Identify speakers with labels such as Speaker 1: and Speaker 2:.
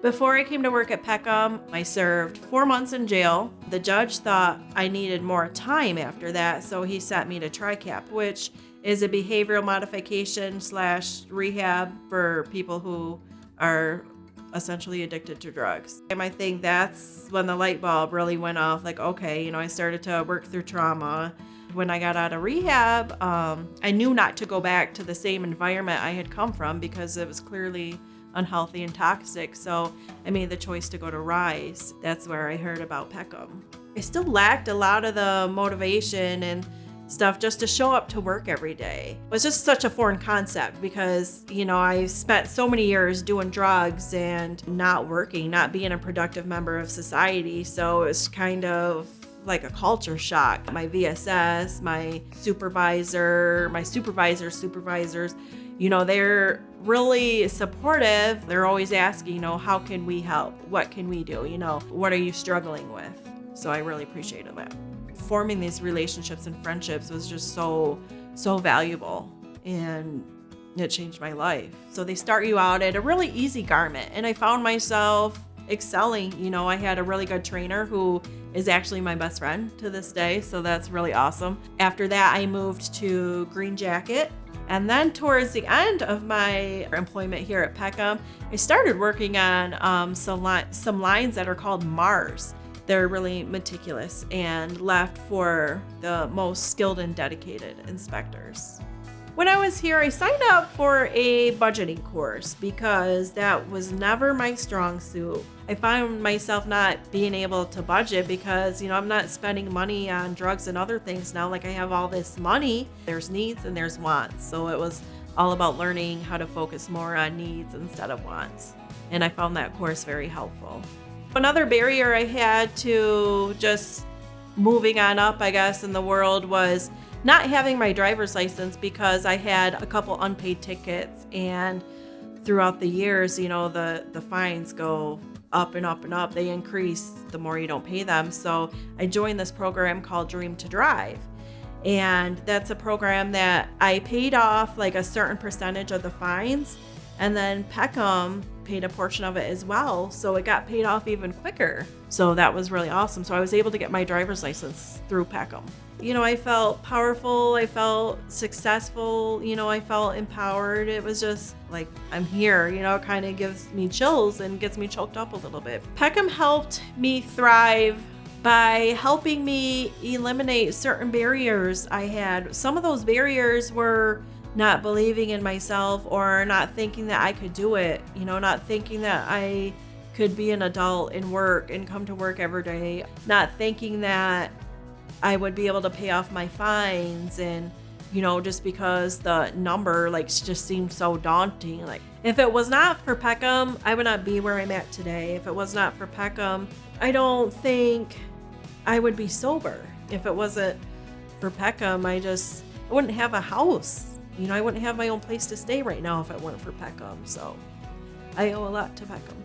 Speaker 1: Before I came to work at Peckham, I served 4 months in jail. The judge thought I needed more time after that, so he sent me to TRICAP, which is a behavioral modification / rehab for people who are essentially addicted to drugs. And I think that's when the light bulb really went off. Like, okay, I started to work through trauma. When I got out of rehab, I knew not to go back to the same environment I had come from because it was clearly unhealthy and toxic. So I made the choice to go to Rise. That's where I heard about Peckham. I still lacked a lot of the motivation and stuff just to show up to work every day. It was just such a foreign concept because, I spent so many years doing drugs and not working, not being a productive member of society. So it was kind of like a culture shock. My VSS, my supervisors, they're really supportive. They're always asking, how can we help? What can we do? What are you struggling with? So I really appreciated that. Forming these relationships and friendships was just so valuable, and it changed my life. So they start you out at a really easy garment, and I found myself excelling. I had a really good trainer who is actually my best friend to this day, so that's really awesome. After that, I moved to Green Jacket, and then towards the end of my employment here at Peckham, I started working on some lines that are called Mars. They're really meticulous and left for the most skilled and dedicated inspectors. When I was here, I signed up for a budgeting course because that was never my strong suit. I found myself not being able to budget because, I'm not spending money on drugs and other things now. Like, I have all this money. There's needs and there's wants. So it was all about learning how to focus more on needs instead of wants. And I found that course very helpful. Another barrier I had to just moving on up, I guess, in the world was not having my driver's license because I had a couple unpaid tickets, and throughout the years, the fines go up and up and up. They increase the more you don't pay them. So I joined this program called Dream to Drive. And that's a program that I paid off like a certain percentage of the fines, and then Peckham paid a portion of it as well. So it got paid off even quicker. So that was really awesome. So I was able to get my driver's license through Peckham. I felt powerful. I felt successful. I felt empowered. It was just like, I'm here, it kind of gives me chills and gets me choked up a little bit. Peckham helped me thrive by helping me eliminate certain barriers I had. Some of those barriers were not believing in myself or not thinking that I could do it, not thinking that I could be an adult and work and come to work every day, not thinking that I would be able to pay off my fines, and just because the number just seemed so daunting. Like, if it was not for Peckham, I would not be where I'm at today. If it was not for Peckham, I don't think I would be sober. If it wasn't for Peckham, I wouldn't have a house. I wouldn't have my own place to stay right now if it weren't for Peckham. So I owe a lot to Peckham.